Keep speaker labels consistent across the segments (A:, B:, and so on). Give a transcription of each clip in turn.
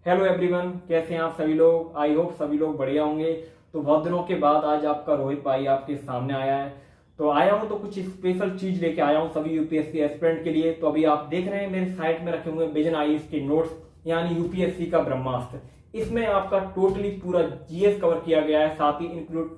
A: Hello everyone, कैसे हैं आप सभी लोग। आई होप सभी लोग बढ़िया होंगे। तो बहुत दिनों के बाद आज आपका रोहित भाई आपके सामने आया है। तो आया हूं तो कुछ स्पेशल चीज लेके आया हूं सभी यूपीएससी एस्पिरेंट के लिए। तो अभी आप देख रहे हैं मेरे साइट में रखे हुए विजन आईएएस के नोट्स, यानी यूपीएससी का ब्रह्मास्त्र। इसमें आपका टोटली पूरा जीएस कवर किया गया है, साथ ही इंक्लूड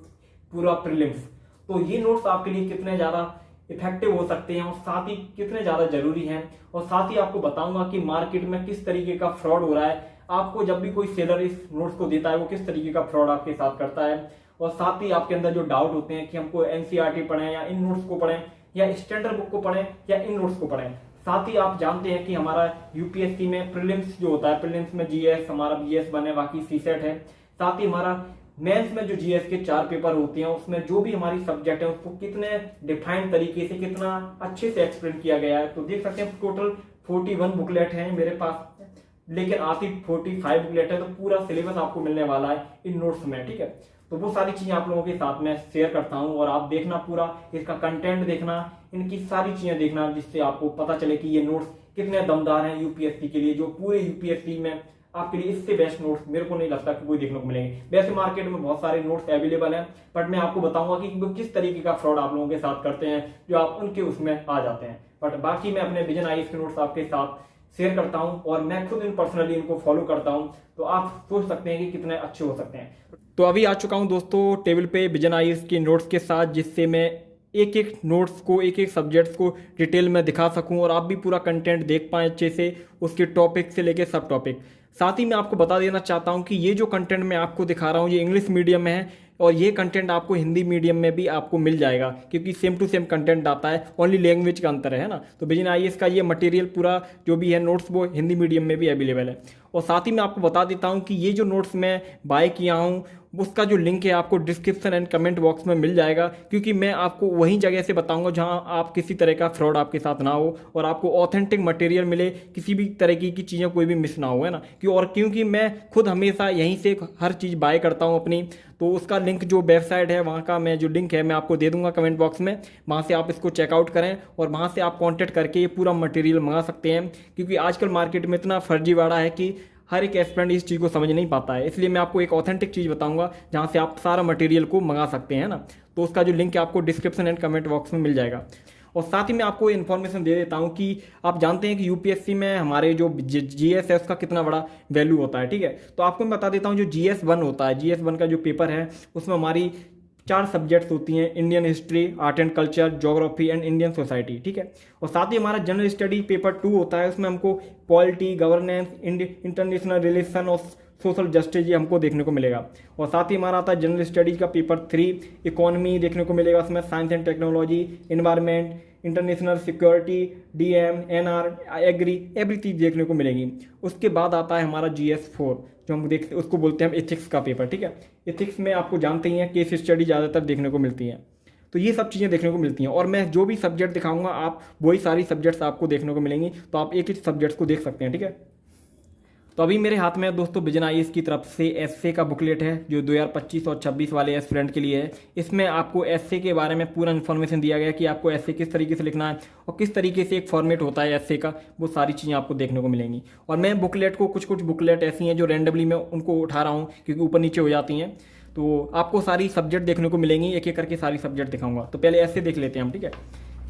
A: पूरा प्रीलिम्स। तो ये नोट्स आपके लिए कितने ज्यादा इफेक्टिव हो सकते हैं और साथ ही कितने ज्यादा जरूरी हैं, और साथ ही आपको बताऊंगा कि मार्केट में किस तरीके का फ्रॉड हो रहा है। आपको जब भी कोई सेलर इस नोट्स को देता है वो किस तरीके का फ्रॉड आपके साथ करता है, और साथ ही आपके अंदर जो डाउट होते हैं कि हमको एनसीईआरटी पढ़ें या इन नोट्स को पढ़ें या स्टैंडर्ड बुक को पढ़ें या इन नोट्स को पढ़ें। साथ ही आप जानते हैं कि हमारा यूपीएससी में प्रीलिम्स जो होता है, प्रीलिम्स में जीएस हमारा बीएस वन है, बाकी सीसेट है। साथ ही हमारा मेंस में जो जीएस के 4 पेपर होते हैं उसमें जो भी हमारी सब्जेक्ट है उसको कितने डिफाइंड तरीके से कितना अच्छे से एक्सप्लेन किया गया है। तो देख सकते हैं टोटल 41 बुकलेट हैं मेरे पास, लेकिन आती 45 बुकलेट है। तो पूरा सिलेबस आपको मिलने वाला है इन नोट्स में, ठीक है। तो वो सारी चीजें आप लोगों के साथ में शेयर करता हूं और आप देखना, पूरा इसका कंटेंट देखना, इनकी सारी चीजें देखना, जिससे आपको पता चले कि ये नोट्स कितने दमदार हैं यूपीएससी के लिए। जो पूरे यूपीएससी में आपके लिए इससे बेस्ट नोट्स मेरे को नहीं लगता कि कोई देखने को मिलेंगे। वैसे मार्केट में बहुत सारे नोट्स अवेलेबल हैं, बट मैं आपको बताऊंगा कि वो किस तरीके का फ्रॉड आप लोगों के साथ करते हैं जो आप उनके उसमें आ जाते हैं। बट बाकी मैं अपने विजन आईएएस के नोट्स आपके साथ शेयर करता हूं और मैं खुद इन पर्सनली इनको फॉलो करता हूं। तो आप सोच सकते हैं कि कितने अच्छे हो सकते हैं। तो अभी आ चुका हूं दोस्तों टेबल पे विजन आईएएस के नोट्स के साथ, जिससे मैं एक एक नोट्स को, एक एक सब्जेक्ट्स को डिटेल में दिखा सकूं और आप भी पूरा कंटेंट देख पाएं अच्छे से, उसके टॉपिक से लेके सब टॉपिक। साथ ही मैं आपको बता देना चाहता हूं कि ये जो कंटेंट मैं आपको दिखा रहा हूं ये इंग्लिश मीडियम में है, और ये कंटेंट आपको हिंदी मीडियम में भी आपको मिल जाएगा, क्योंकि सेम टू सेम कंटेंट आता है, ओनली लैंग्वेज का अंतर है ना। तो विजन आईएएस का ये मटेरियल पूरा जो भी है नोट्स वो हिंदी मीडियम में भी अवेलेबल है। और साथ ही मैं आपको बता देता हूँ कि ये जो नोट्स मैं बाय किया हूँ उसका जो लिंक है आपको डिस्क्रिप्शन एंड कमेंट बॉक्स में मिल जाएगा, क्योंकि मैं आपको वही जगह से बताऊंगा जहां आप किसी तरह का फ्रॉड आपके साथ ना हो और आपको ऑथेंटिक मटेरियल मिले, किसी भी तरह की चीज़ें कोई भी मिस ना हो, है ना। क्योंकि मैं खुद हमेशा यहीं से हर चीज़ बाय करता हूँ अपनी। तो उसका लिंक जो वेबसाइट है वहाँ का मैं जो लिंक है मैं आपको दे दूंगा कमेंट बॉक्स में, वहाँ से आप इसको चेकआउट करें और वहाँ से आप कॉन्टैक्ट करके ये पूरा मटेरियल मंगा सकते हैं। क्योंकि आजकल मार्केट में इतना फर्जीवाड़ा है कि हर एक एस्पिरेंट इस चीज़ को समझ नहीं पाता है, इसलिए मैं आपको एक ऑथेंटिक चीज़ बताऊंगा जहाँ से आप सारा मटेरियल को मंगा सकते हैं ना। तो उसका जो लिंक है आपको डिस्क्रिप्शन एंड कमेंट बॉक्स में मिल जाएगा। और साथ ही मैं आपको इन्फॉर्मेशन दे देता हूँ कि आप जानते हैं कि यूपीएससी में हमारे जो जीएस है उसका कितना बड़ा वैल्यू होता है, ठीक है। तो आपको मैं बता देता हूँ जो जीएस वन होता है, जीएस वन का जो पेपर है उसमें हमारी 4 सब्जेक्ट्स होती हैं, Indian history, art and culture, geography and Indian society, ठीक है। और साथ ही हमारा जनरल स्टडी पेपर 2 होता है, उसमें हमको पॉलिटी, गवर्नेंस, इंटरनेशनल रिलेशन और सोशल जस्टिस ये हमको देखने को मिलेगा। और साथ ही हमारा आता है जनरल स्टडीज का पेपर 3, इकोनॉमी देखने को मिलेगा, उसमें science and technology, environment, international security, DM, NR, agri, every चीज देखने को मिलेगी। उसके बाद आता है हमारा जीएस 4 जो हम देखते उसको बोलते हैं हम एथिक्स का पेपर, ठीक है। एथिक्स में आपको जानते ही हैं केस स्टडी ज़्यादातर देखने को मिलती हैं। तो ये सब चीज़ें देखने को मिलती हैं और मैं जो भी सब्जेक्ट दिखाऊंगा आप वही सारी सब्जेक्ट्स आपको देखने को मिलेंगी, तो आप एक एक सब्जेक्ट्स को देख सकते हैं, ठीक है। तो अभी मेरे हाथ में दोस्तों विजन आईएएस की तरफ से एसए का बुकलेट है जो 2025 और 26 वाले एस्पिरेंट के लिए है। इसमें आपको एसए के बारे में पूरा इन्फॉर्मेशन दिया गया है कि आपको एसए किस तरीके से लिखना है और किस तरीके से एक फॉर्मेट होता है एसए का, वो सारी चीज़ें आपको देखने को मिलेंगी। और मैं बुकलेट को कुछ बुकलेट ऐसी हैं जो रैंडमली मैं उनको उठा रहा हूँ क्योंकि ऊपर नीचे हो जाती हैं, तो आपको सारी सब्जेक्ट देखने को मिलेंगी, एक एक करके सारी सब्जेक्ट दिखाऊंगा। तो पहले एसए देख लेते हैं हम, ठीक है।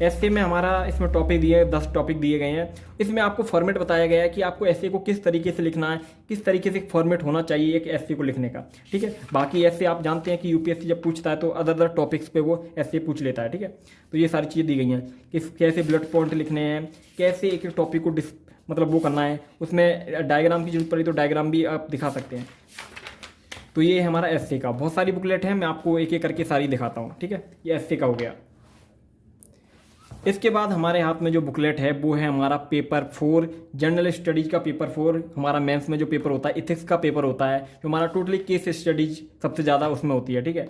A: एसए में हमारा इसमें टॉपिक दिए 10 टॉपिक दिए गए हैं। इसमें आपको फॉर्मेट बताया गया है कि आपको एसए को किस तरीके से लिखना है, किस तरीके से फॉर्मेट होना चाहिए एक एसए को लिखने का, ठीक है। बाकी एसए आप जानते हैं कि यूपीएससी जब पूछता है तो अदर टॉपिक्स पे वो एसए पूछ लेता है, ठीक है। तो ये सारी चीज़ें दी गई हैं कि कैसे बुलेट पॉइंट लिखने हैं, कैसे एक एक टॉपिक को मतलब वो करना है। उसमें डायग्राम की जरूरत पड़ी तो डायग्राम भी आप दिखा सकते हैं। तो ये है हमारा एसए का, बहुत सारी बुकलेट है, मैं आपको एक एक करके सारी दिखाता हूँ, ठीक है। ये एसए का हो गया। इसके बाद हमारे हाथ में जो बुकलेट है वो है हमारा पेपर 4, जनरल स्टडीज का पेपर 4। हमारा मेंस में जो पेपर होता है इथिक्स का पेपर होता है, जो हमारा टोटली केस स्टडीज सबसे ज़्यादा उसमें होती है, ठीक है।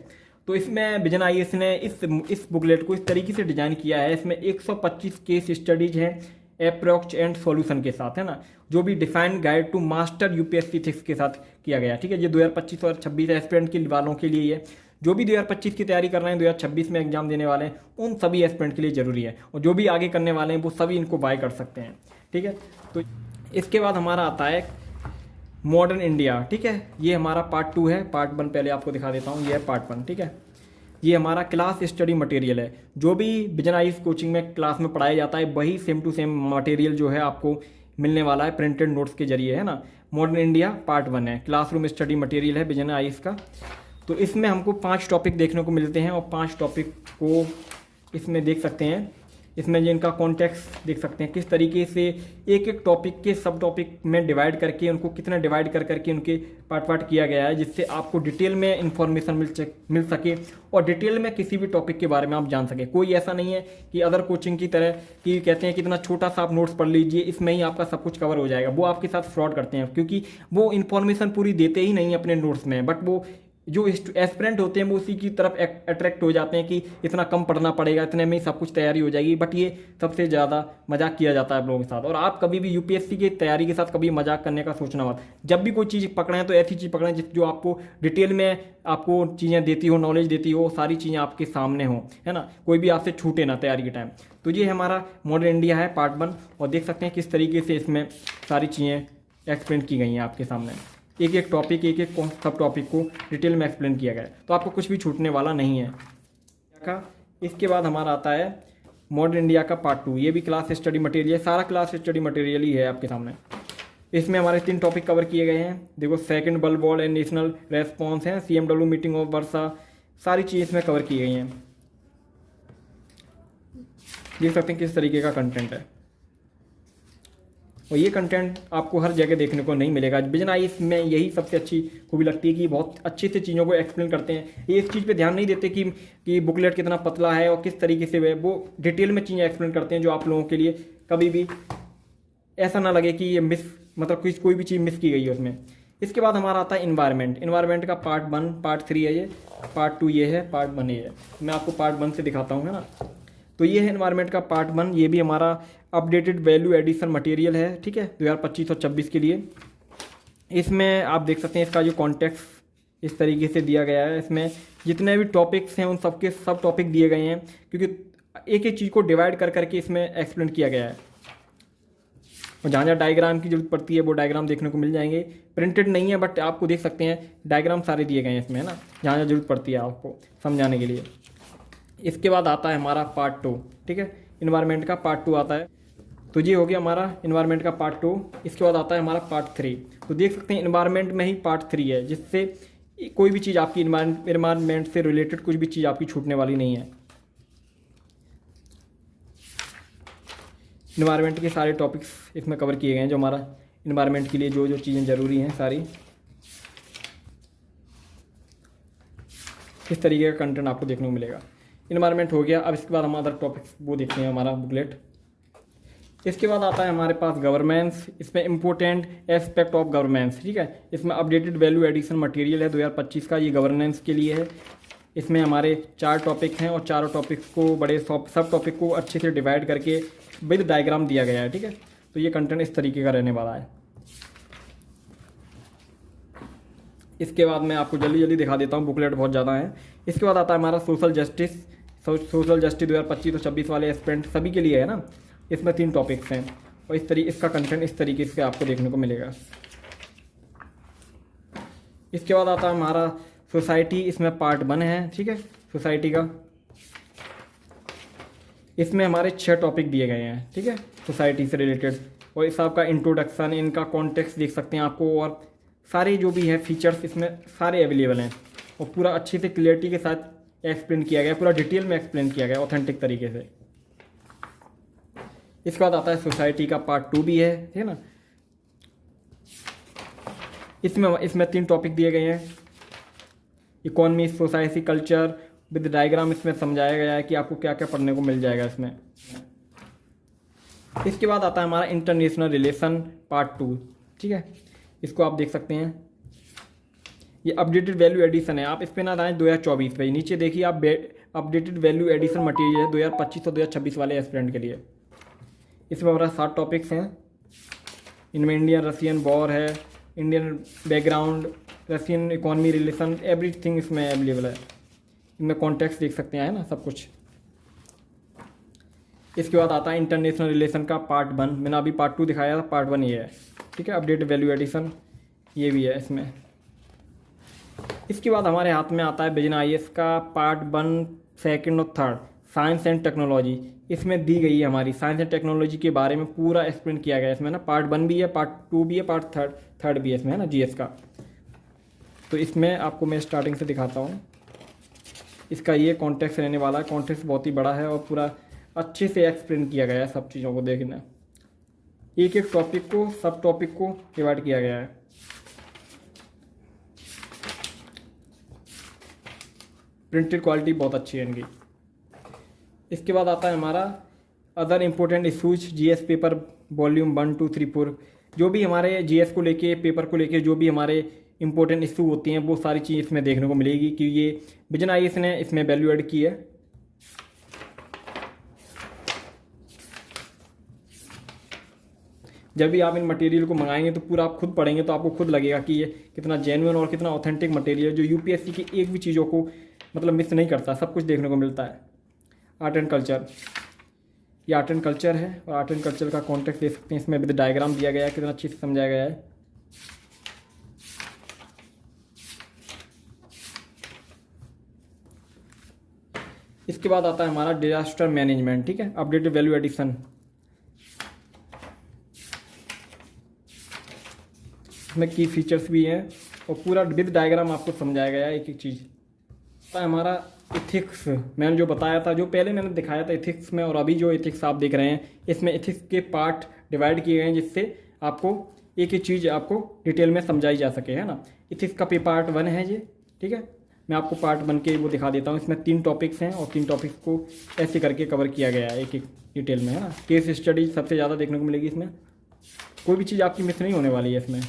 A: तो इसमें विजन आईएएस ने इस बुकलेट को इस तरीके से डिजाइन किया है, इसमें 125 केस स्टडीज हैं अप्रोच एंड सॉल्यूशन के साथ, है ना, जो भी defined guide to master UPSC ethics के साथ किया गया, ठीक है। ये 2025 और 26 एस्पिरेंट के वालों के लिए ये जो भी 2025 की तैयारी कर रहे हैं, 2026 में एग्जाम देने वाले हैं, उन सभी एस्पिरेंट के लिए जरूरी है, और जो भी आगे करने वाले हैं वो सभी इनको बाय कर सकते हैं, ठीक है। तो इसके बाद हमारा आता है मॉडर्न इंडिया, ठीक है। ये हमारा पार्ट 2 है, पार्ट 1 पहले आपको दिखा देता हूँ, ये है पार्ट 1, ठीक है। ये हमारा क्लास स्टडी मटेरियल है, जो भी बिजनेस कोचिंग में क्लास में पढ़ाया जाता है वही सेम टू सेम मटेरियल जो है आपको मिलने वाला है प्रिंटेड नोट्स के जरिए, है ना। मॉडर्न इंडिया पार्ट 1 है, क्लासरूम स्टडी मटेरियल है बिजनेस का। तो इसमें हमको 5 टॉपिक देखने को मिलते हैं और 5 टॉपिक को इसमें देख सकते हैं। इसमें जिनका कॉन्टेक्स्ट देख सकते हैं, किस तरीके से एक एक टॉपिक के सब टॉपिक में डिवाइड करके उनको कितना डिवाइड कर करके उनके पार्ट किया गया है, जिससे आपको डिटेल में इंफॉर्मेशन मिल सके और डिटेल में किसी भी टॉपिक के बारे में आप जान सके। कोई ऐसा नहीं है कि अदर कोचिंग की तरह कि कहते हैं कि इतना छोटा सा आप नोट्स पढ़ लीजिए, इसमें ही आपका सब कुछ कवर हो जाएगा। वो आपके साथ फ्रॉड करते हैं, क्योंकि वो इन्फॉर्मेशन पूरी देते ही नहीं अपने नोट्स में, बट वो जो एस्पिरेंट होते हैं वो उसी की तरफ अट्रैक्ट हो जाते हैं कि इतना कम पढ़ना पड़ेगा, इतने में ही सब कुछ तैयारी हो जाएगी। बट ये सबसे ज़्यादा मजाक किया जाता है आप लोगों के साथ। और आप कभी भी यूपीएससी की तैयारी के साथ कभी मजाक करने का सोचना मत। जब भी कोई चीज़ पकड़ें तो ऐसी चीज़ पकड़ें जो आपको डिटेल में आपको चीज़ें देती हो, नॉलेज देती हो, सारी चीज़ें आपके सामने हो, है ना। कोई भी आपसे छूटे ना तैयारी के टाइम। तो ये हमारा मॉडर्न इंडिया है पार्ट 1, और देख सकते हैं किस तरीके से इसमें सारी चीज़ें एक्सप्लेन की गई हैं आपके सामने। एक एक टॉपिक, एक एक सब टॉपिक को डिटेल में एक्सप्लेन किया गया है, तो आपको कुछ भी छूटने वाला नहीं है का। इसके बाद हमारा आता है मॉडर्न इंडिया का पार्ट 2। ये भी क्लास स्टडी मटेरियल, सारा क्लास स्टडी मटेरियल ही है आपके सामने। इसमें हमारे 3 टॉपिक कवर किए गए हैं। देखो, second bulb board and national response है, CMW मीटिंग ऑफ वर्षा, सारी चीज़ इसमें कवर की गई हैं। देख सकते हैं किस तरीके का कंटेंट है, और ये कंटेंट आपको हर जगह देखने को नहीं मिलेगा। बिजनेस में यही सबसे अच्छी खूबी लगती है कि बहुत अच्छे से चीज़ों को एक्सप्लेन करते हैं। ये इस चीज़ पे ध्यान नहीं देते कि बुकलेट कितना पतला है और किस तरीके से वो डिटेल में चीज़ें एक्सप्लेन करते हैं, जो आप लोगों के लिए कभी भी ऐसा ना लगे कि ये मतलब कोई भी चीज़ मिस की गई है उसमें। इसके बाद हमारा आता है इन्वायरमेंट का पार्ट 1, पार्ट 3 है ये, पार्ट 2 ये है, पार्ट 1 ये है। मैं आपको पार्ट 1 से दिखाता हूँ, है ना। तो ये है इन्वायरमेंट का पार्ट 1। ये भी हमारा अपडेटेड वैल्यू एडिशन मटेरियल है, ठीक है, 2025 और 26 के लिए। इसमें आप देख सकते हैं इसका जो कॉन्टेक्स्ट इस तरीके से दिया गया है। इसमें जितने भी टॉपिक्स हैं उन सबके सब टॉपिक दिए गए हैं, क्योंकि एक एक चीज़ को डिवाइड कर करके इसमें एक्सप्लेन किया गया है। और जहाँ जहाँ डायग्राम की जरूरत पड़ती है वो डायग्राम देखने को मिल जाएंगे। प्रिंटेड नहीं है, बट आपको देख सकते हैं डायग्राम सारे दिए गए हैं इसमें, है ना, जहाँ जहाँ जरूरत पड़ती है आपको समझाने के लिए। इसके बाद आता है हमारा पार्ट 2, ठीक है, इन्वायरमेंट का पार्ट 2 आता है। तो ये हो गया हमारा इन्वायरमेंट का पार्ट 2। इसके बाद आता है हमारा पार्ट 3। तो देख सकते हैं इन्वायरमेंट में ही पार्ट 3 है, जिससे कोई भी चीज़ आपकी इन्वायरमेंट से रिलेटेड कुछ भी चीज़ आपकी छूटने वाली नहीं है। इन्वायरमेंट के सारे टॉपिक्स इसमें कवर किए गए हैं, जो हमारा इन्वायरमेंट के लिए जो जो चीज़ें ज़रूरी हैं सारी। इस तरीके का कंटेंट आपको देखने को मिलेगा। इन्वायरमेंट हो गया। अब इसके बाद हम अदर टॉपिक्स वो देखते हैं, हमारा बुकलेट। इसके बाद आता है हमारे पास गवर्नेंस। इसमें इंपॉर्टेंट एस्पेक्ट ऑफ गवर्नेंस, ठीक है। इसमें अपडेटेड वैल्यू एडिशन मटेरियल है 2025 का, ये गवर्नेंस के लिए है। इसमें हमारे 4 टॉपिक हैं और चारों टॉपिक को बड़े सब टॉपिक को अच्छे से डिवाइड करके विद डायग्राम दिया गया है, ठीक है। तो ये कंटेंट इस तरीके का रहने वाला है। इसके बाद मैं आपको जल्दी जल्दी दिखा देता हूँ, बुकलेट बहुत ज़्यादा है। इसके बाद आता है हमारा सोशल जस्टिस 2025 और 26 वाले एस्पिरेंट सभी के लिए है ना। इसमें 3 टॉपिक्स हैं और इसका कंटेंट इस तरीके से आपको देखने को मिलेगा। इसके बाद आता है हमारा सोसाइटी, इसमें पार्ट 1 है, ठीक है, सोसाइटी का। इसमें हमारे 6 टॉपिक दिए गए हैं, ठीक है, सोसाइटी से रिलेटेड। और इस आपका इंट्रोडक्शन, इनका कॉन्टेक्स्ट देख सकते हैं आपको, और सारे जो भी है फीचर्स इसमें सारे अवेलेबल हैं और पूरा अच्छे से क्लियरिटी के साथ एक्सप्लेन किया गया, पूरा डिटेल में एक्सप्लेन किया गया ऑथेंटिक तरीके से। इसके बाद आता है सोसाइटी का पार्ट 2 भी है, ठीक है ना। इसमें 3 टॉपिक दिए गए हैं। Economy, society, culture with diagram इसमें समझाया गया है कि आपको क्या क्या पढ़ने को मिल जाएगा इसमें। इसके बाद आता है हमारा इंटरनेशनल रिलेशन पार्ट 2, ठीक है। इसको आप देख सकते हैं, ये अपडेटेड वैल्यू एडिशन है। आप इस पर ना आए 2024 पे, नीचे देखिए आप अपडेटेड वैल्यू एडिशन मटेरियल है 2025 और 2026 वाले एस्पिरेंट के लिए। इसमें हमारा 7 टॉपिक्स हैं। इनमें इंडियन रशियन वॉर है, Indian background, Russian economy relation, everything इसमें अवेलेबल है। इनमें कॉन्टेक्स्ट देख सकते हैं ना, सब कुछ। इसके बाद आता है इंटरनेशनल रिलेशन का पार्ट 1। मैंने अभी पार्ट 2 दिखाया था, पार्ट 1 ये है, ठीक है, अपडेटेड वैल्यू एडिशन। ये भी है इसमें। इसके बाद हमारे हाथ में आता है बिजनेस आईएएस का पार्ट 1, 2 और 3 साइंस एंड टेक्नोलॉजी। इसमें दी गई है हमारी साइंस एंड टेक्नोलॉजी के बारे में पूरा एक्सप्लेन किया गया है इसमें ना। पार्ट 1 भी है, पार्ट 2 भी है, पार्ट थर्ड भी है इसमें, है ना, जीएस का। तो इसमें आपको मैं स्टार्टिंग से दिखाता हूँ। इसका ये कॉन्टेक्स्ट रहने वाला है। कॉन्टेक्स्ट बहुत ही बड़ा है और पूरा अच्छे से एक्सप्लेन किया गया है सब चीज़ों को। देखना, एक एक टॉपिक को, सब टॉपिक को डिवाइड किया गया है। प्रिंटेड क्वालिटी बहुत अच्छी है इनकी। इसके बाद आता है हमारा other important issues GS paper volume 1, 2, 3, 4। जो भी हमारे जीएस को लेके, पेपर को लेके जो भी हमारे इंपॉर्टेंट इशू होती हैं वो सारी चीज़ इसमें देखने को मिलेगी कि ये विजन आईएएस ने इसमें वैल्यू ऐड की है। जब भी आप इन मटेरियल को मंगाएंगे तो पूरा आप खुद पढ़ेंगे तो आपको खुद लगेगा कि ये कितना जेन्युइन और कितना ऑथेंटिक मटेरियल, जो यूपीएससी की एक भी चीज़ों को मतलब मिस नहीं करता, सब कुछ देखने को मिलता है। आर्ट एंड कल्चर, ये आर्ट एंड कल्चर है और आर्ट एंड कल्चर का कॉन्टेक्स्ट दे सकते हैं। इसमें विद डायग्राम दिया गया है, कितना अच्छे से समझाया गया है। इसके बाद आता है हमारा डिजास्टर मैनेजमेंट, ठीक है, अपडेटेड वैल्यू एडिशन। इसमें की फीचर्स भी हैं और पूरा विद डायग्राम आपको समझाया गया है एक एक चीज़। हमारा इथिक्स, मैंने जो बताया था, जो पहले मैंने दिखाया था इथिक्स में, और अभी जो इथिक्स आप देख रहे हैं इसमें इथिक्स के पार्ट डिवाइड किए गए हैं जिससे आपको एक एक चीज़ आपको डिटेल में समझाई जा सके, है ना। इथिक्स का पार्ट 1 है ये, ठीक है। मैं आपको पार्ट 1 के वो दिखा देता हूँ। इसमें 3 टॉपिक्स हैं और 3 टॉपिक्स को ऐसे करके कवर किया गया है एक एक डिटेल में, है ना। केस स्टडी सबसे ज़्यादा देखने को मिलेगी इसमें, कोई भी चीज़ आपकी मिस नहीं होने वाली है इसमें।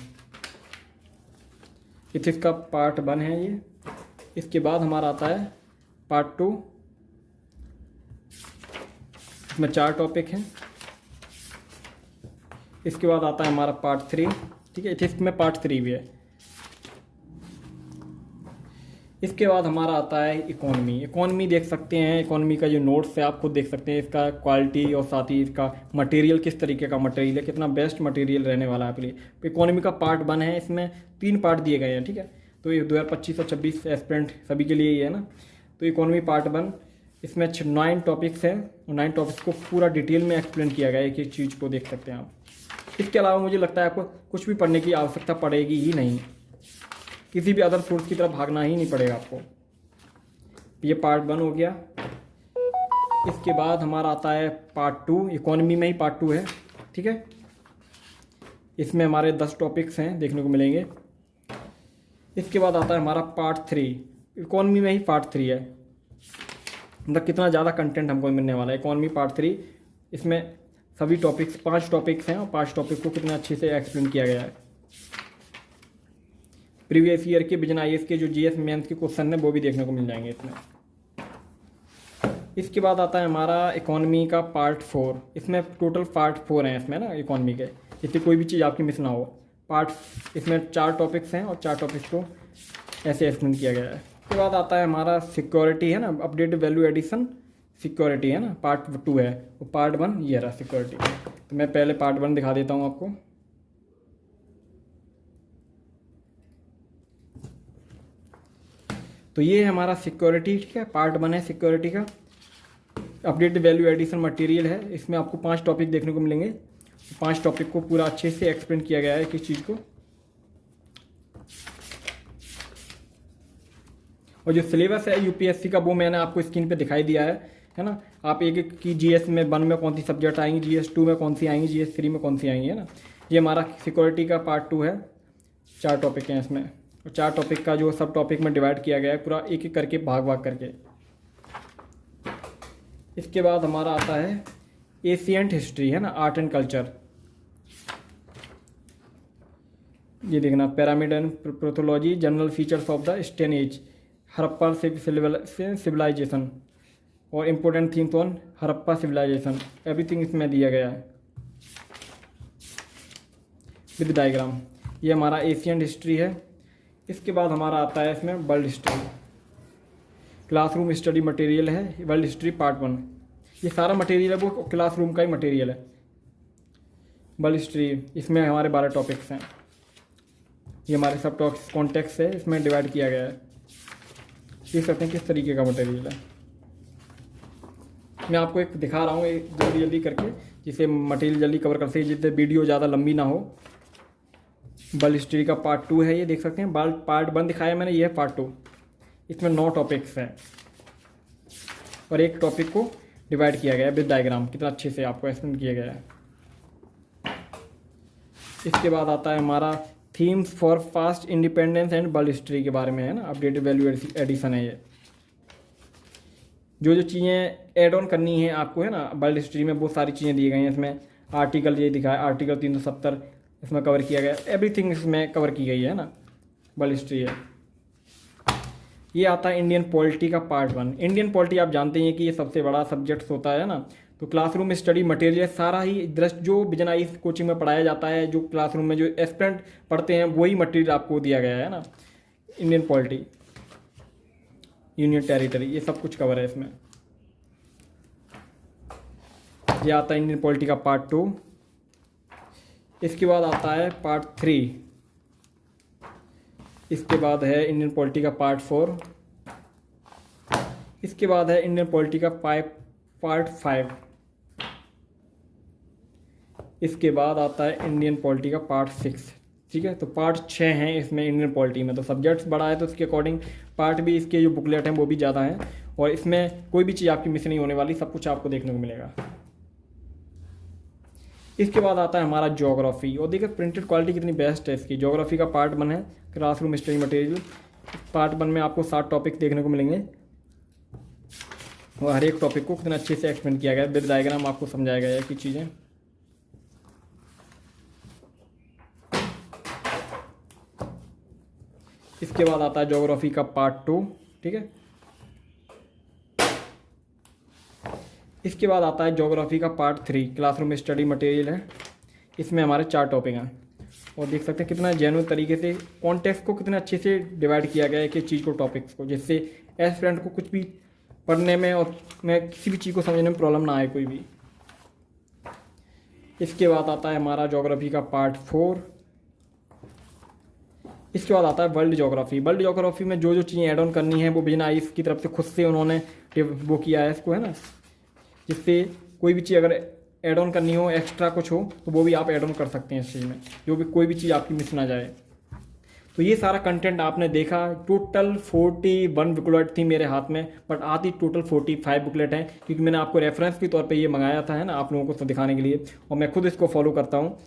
A: इथिक्स का पार्ट 1 है ये। इसके बाद हमारा आता है पार्ट 2, इसमें 4 टॉपिक हैं। इसके बाद आता है हमारा पार्ट 3, ठीक है। इथिक्स में पार्ट 3 भी है। इसके बाद हमारा आता है इकोनॉमी। इकोनॉमी देख सकते हैं, इकोनॉमी का जो नोट्स है आप खुद देख सकते हैं, इसका क्वालिटी और साथ ही इसका मटेरियल किस तरीके का मटेरियल है, कितना बेस्ट मटेरियल रहने वाला है आपके लिए। इकोनॉमी का पार्ट 1 है, इसमें 3 पार्ट दिए गए हैं, ठीक है। तो ये 2025 और 26 एस्पिरेंट सभी के लिए ही है ना। तो इकोनॉमी पार्ट 1, इसमें 9 टॉपिक्स हैं और 9 टॉपिक्स को पूरा डिटेल में एक्सप्लेन किया गया है, एक एक चीज़ को देख सकते हैं आप। इसके अलावा मुझे लगता है आपको कुछ भी पढ़ने की आवश्यकता पड़ेगी ही नहीं, किसी भी अदर सोर्स की तरफ भागना ही नहीं पड़ेगा आपको। ये पार्ट 1 हो गया। इसके बाद हमारा आता है पार्ट 2, इकोनॉमी में ही पार्ट 2 है, ठीक है। इसमें हमारे 10 टॉपिक्स हैं देखने को मिलेंगे। इसके बाद आता है हमारा पार्ट 3, इकोनॉमी में ही पार्ट 3 है। मतलब कितना ज़्यादा कंटेंट हमको मिलने वाला है। इकोनॉमी पार्ट 3, इसमें सभी टॉपिक्स 5 टॉपिक्स हैं और 5 टॉपिक को कितना अच्छे से एक्सप्लेन किया गया है। प्रीवियस ईयर के बिजनेस आईएएस के जो जीएस मेंस के क्वेश्चन हैं वो भी देखने को मिल जाएंगे इसमें। इसके बाद आता है हमारा इकोनॉमी का पार्ट 4। इसमें टोटल पार्ट 4 हैं इसमें ना इकोनॉमी के, इससे कोई भी चीज़ आपकी मिस ना हो। पार्ट, इसमें 4 टॉपिक्स हैं और 4 टॉपिक्स को ऐसे एक्सप्लेन किया गया है। उसके बाद आता है हमारा सिक्योरिटी, है ना, अपडेटेड वैल्यू एडिशन सिक्योरिटी, है ना, पार्ट 2 है। और पार्ट 1 ये रहा सिक्योरिटी। तो मैं पहले पार्ट 1 दिखा देता हूँ आपको। तो ये है हमारा सिक्योरिटी, ठीक है, पार्ट 1 है सिक्योरिटी का। अपडेटेड वैल्यू एडिशन मटेरियल है, इसमें आपको 5 टॉपिक देखने को मिलेंगे। 5 टॉपिक को पूरा अच्छे से एक्सप्लेन किया गया है किस चीज़ को। और जो सिलेबस है यूपीएससी का वो मैंने आपको स्क्रीन पे दिखाई दिया है ना। आप एक एक की जीएस में 1 में कौन सी सब्जेक्ट आएंगी, जीएस 2 में कौन सी आएंगी, जीएस 3 में कौन सी आएंगी, है ना। ये हमारा सिक्योरिटी का पार्ट 2 है। 4 टॉपिक हैं इसमें और 4 टॉपिक का जो सब टॉपिक में डिवाइड किया गया है पूरा एक एक करके भाग भाग करके। इसके बाद हमारा आता है एशियंट हिस्ट्री, है ना, आर्ट एंड कल्चर। ये देखना, pyramid and pathology, general features of the stone age, Harappa civilisation और important things on Harappa civilisation, everything इसमें दिया गया है विद डायग्राम। ये हमारा एशियंट हिस्ट्री है। इसके बाद हमारा आता है इसमें world history, classroom study material है, वर्ल्ड हिस्ट्री पार्ट 1। ये सारा मटेरियल है वो क्लासरूम का ही मटेरियल है। वर्ल्ड हिस्ट्री, इसमें हमारे 12 टॉपिक्स हैं। ये हमारे सब कॉन्टेक्स्ट है, इसमें डिवाइड किया गया है। देख सकते हैं किस तरीके का मटेरियल है। मैं आपको एक दिखा रहा हूँ एक जल्दी जल्दी करके, जिससे मटेरियल जल्दी कवर कर सके, जिससे वीडियो ज़्यादा लंबी ना हो। बल हिस्ट्री का पार्ट 2 है ये, देख सकते हैं। पार्ट 1 दिखाया मैंने, ये है पार्ट 2। इसमें 9 टॉपिक्स हैं और एक टॉपिक को डिवाइड किया गया है विद डायग्राम। कितना अच्छे से आपको एक्सप्लेन किया गया है। इसके बाद आता है हमारा themes for fast independence and बल हिस्ट्री के बारे में, है ना। अपडेटेड वैल्यू एडिशन है ये। जो चीज़ें ऐड ऑन करनी है आपको, है ना, वर्ल्ड हिस्ट्री में बहुत सारी चीज़ें दी गई हैं। इसमें आर्टिकल ये दिखा है, आर्टिकल 370 इसमें कवर किया गया, एवरीथिंग इसमें कवर की गई है ना, वर्ल्ड हिस्ट्री है। ये आता है इंडियन पॉलिटी का पार्ट 1। इंडियन पॉलिटी आप जानते हैं कि ये सबसे बड़ा सब्जेक्ट होता है ना। तो क्लासरूम स्टडी मटेरियल सारा ही दृष्ट जो बिजनआई कोचिंग में पढ़ाया जाता है, जो क्लासरूम में जो एस्पिरेंट पढ़ते हैं, वही मटेरियल आपको दिया गया है ना। इंडियन पॉलिटी, यूनियन टेरिटरी, ये सब कुछ कवर है इसमें। ये आता है इंडियन पॉलिटी का पार्ट 2। इसके बाद आता है पार्ट 3। इसके बाद है इंडियन पॉलिटी का पार्ट 4। इसके बाद है इंडियन पॉलिटी का पार्ट 5। इसके बाद आता है इंडियन पॉलिटी का पार्ट 6। ठीक है, तो पार्ट 6 हैं इसमें इंडियन पॉलिटी में। तो सब्जेक्ट्स बड़ा है तो उसके अकॉर्डिंग पार्ट भी, इसके जो बुकलेट हैं वो भी ज़्यादा हैं, और इसमें कोई भी चीज़ आपकी मिस नहीं होने वाली, सब कुछ आपको देखने को मिलेगा। इसके बाद आता है हमारा ज्योग्राफी। और देखिए प्रिंटेड क्वालिटी कितनी बेस्ट है इसकी। ज्योग्राफी का पार्ट 1 है, क्लासरूम स्टडी मटेरियल। पार्ट 1 में आपको 7 टॉपिक देखने को मिलेंगे, और हर एक टॉपिक को कितना अच्छे से एक्सप्लेन किया गया है, विद डायग्राम आपको समझाया गया है कि चीज़ें। इसके बाद आता है ज्योग्राफी का पार्ट 2। ठीक है, इसके बाद आता है ज्योग्राफी का पार्ट 3, क्लासरूम स्टडी मटेरियल है। इसमें हमारे 4 टॉपिक हैं, और देख सकते हैं कितना जेन्युइन तरीके से कॉन्टेक्स्ट को कितना अच्छे से डिवाइड किया गया है कि चीज़ को, टॉपिक्स को, जिससे एस्पिरेंट को कुछ भी पढ़ने में और मैं किसी भी चीज़ को समझने में प्रॉब्लम ना आए कोई भी। इसके बाद आता है हमारा ज्योग्राफी का पार्ट 4। इसके बाद आता है वर्ल्ड ज्योग्राफी। वर्ल्ड ज्योग्राफी में जो चीज़ें ऐड ऑन करनी है वो बिजनआई की तरफ से खुद से उन्होंने वो किया है इसको, है ना, जिससे कोई भी चीज़ अगर ऐड ऑन करनी हो, एक्स्ट्रा कुछ हो, तो वो भी आप ऐड ऑन कर सकते हैं इस चीज़ में, जो भी कोई भी चीज़ आपकी मिस ना जाए। तो ये सारा कंटेंट आपने देखा। टोटल 41 बुकलेट थी मेरे हाथ में, बट आती टोटल 45 बुकलेट हैं, क्योंकि मैंने आपको रेफरेंस के तौर पे ये मंगाया था, है ना, आप लोगों को दिखाने के लिए, और मैं खुद इसको फॉलो करता हूँ।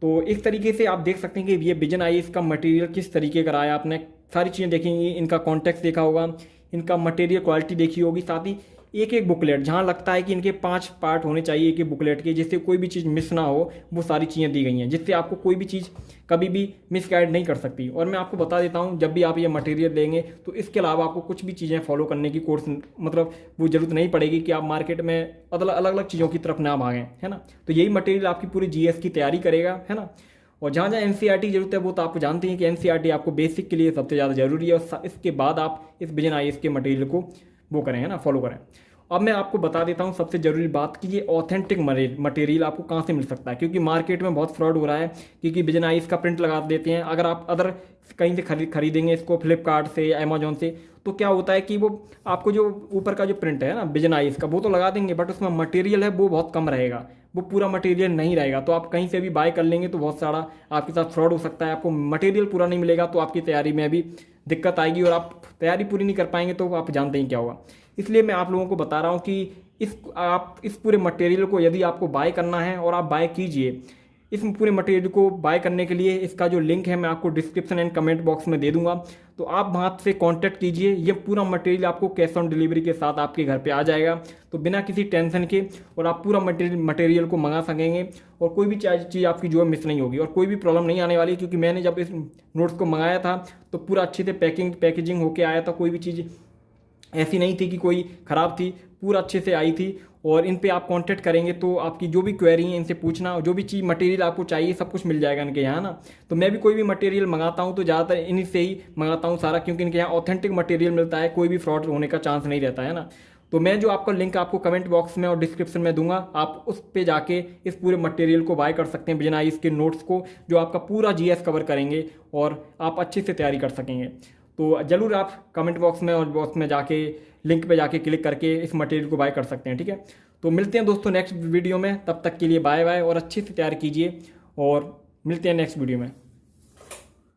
A: तो इस तरीके से आप देख सकते हैं कि ये बिजनआई इसका मटेरियल किस तरीके का रहा है। आपने सारी चीज़ें देखी, इनका कॉन्टेक्स्ट देखा होगा, इनका मटेरियल क्वालिटी देखी होगी, साथ ही एक एक बुकलेट जहाँ लगता है कि इनके 5 पार्ट होने चाहिए एक एक बुकलेट के, जिससे कोई भी चीज़ मिस ना हो, वो सारी चीज़ें दी गई हैं, जिससे आपको कोई भी चीज़ कभी भी मिसगाइड नहीं कर सकती। और मैं आपको बता देता हूँ, जब भी आप ये मटेरियल लेंगे तो इसके अलावा आपको कुछ भी चीज़ें फॉलो करने की कोर्स, मतलब वो ज़रूरत नहीं पड़ेगी कि आप मार्केट में अलग अलग चीज़ों की तरफ ना भागें, है ना। तो यही मटेरियल आपकी पूरी GS की तैयारी करेगा, है ना। और जहाँ जहाँ NCERT की जरूरत है वो तो आप जानते हैं कि NCERT आपको बेसिक के लिए सबसे ज़्यादा जरूरी है, और इसके बाद आप इस बिजनआई के मटेरियल को वो करें, है ना, फॉलो करें। अब मैं आपको बता देता हूँ सबसे ज़रूरी बात कि ये ऑथेंटिक मटेरियल आपको कहाँ से मिल सकता है, क्योंकि मार्केट में बहुत फ्रॉड हो रहा है, क्योंकि बिजनआई का प्रिंट लगा देते हैं। अगर आप अदर कहीं से खरीदेंगे इसको, फ्लिपकार्ट से, अमेजोन से, तो क्या होता है कि वो आपको जो ऊपर का जो प्रिंट है ना बिजनआई का, वो तो लगा देंगे, बट उसमें मटेरियल है वो बहुत कम रहेगा, वो पूरा मटेरियल नहीं रहेगा। तो आप कहीं से भी बाय कर लेंगे तो बहुत सारा आपके साथ फ्रॉड हो सकता है, आपको मटेरियल पूरा नहीं मिलेगा, तो आपकी तैयारी में भी दिक्कत आएगी, और आप तैयारी पूरी नहीं कर पाएंगे तो आप जानते ही क्या होगा। इसलिए मैं आप लोगों को बता रहा हूँ कि आप इस पूरे मटेरियल को यदि आपको बाय करना है, और आप बाय कीजिए, इस पूरे मटेरियल को बाय करने के लिए इसका जो लिंक है मैं आपको डिस्क्रिप्शन एंड कमेंट बॉक्स में दे दूंगा, तो आप वहाँ से कांटेक्ट कीजिए। ये पूरा मटेरियल आपको कैश ऑन डिलीवरी के साथ आपके घर पे आ जाएगा, तो बिना किसी टेंशन के, और आप पूरा मटेरियल को मंगा सकेंगे, और कोई भी चीज़ आपकी जो है मिस नहीं होगी, और कोई भी प्रॉब्लम नहीं आने वाली। क्योंकि मैंने जब इस नोट्स को मंगाया था तो पूरा अच्छे से पैकेजिंग होके आया था, कोई भी चीज़ ऐसी नहीं थी कि कोई ख़राब थी, पूरा अच्छे से आई थी। और इन पे आप कांटेक्ट करेंगे तो आपकी जो भी क्वेरी है इनसे पूछना, और जो भी चीज़ मटेरियल आपको चाहिए सब कुछ मिल जाएगा इनके यहाँ ना। तो मैं भी कोई भी मटेरियल मंगाता हूँ तो ज़्यादातर इन्हीं से ही मंगाता हूँ सारा, क्योंकि इनके यहाँ ऑथेंटिक मटेरियल मिलता है, कोई भी फ्रॉड होने का चांस नहीं रहता है ना। तो मैं जो आपका लिंक आपको कमेंट बॉक्स में और डिस्क्रिप्शन में दूंगा, आप उस पे जाके इस पूरे मटेरियल को बाय कर सकते हैं, बिजन आईज के नोट्स को, जो आपका पूरा जीएस कवर करेंगे और आप अच्छे से तैयारी कर सकेंगे। तो ज़रूर आप कमेंट बॉक्स में और बॉक्स में जाके लिंक पे जाके क्लिक करके इस मटेरियल को बाय कर सकते हैं, ठीक है। तो मिलते हैं दोस्तों नेक्स्ट वीडियो में, तब तक के लिए बाय बाय और अच्छे से तैयार कीजिए और मिलते हैं नेक्स्ट वीडियो में।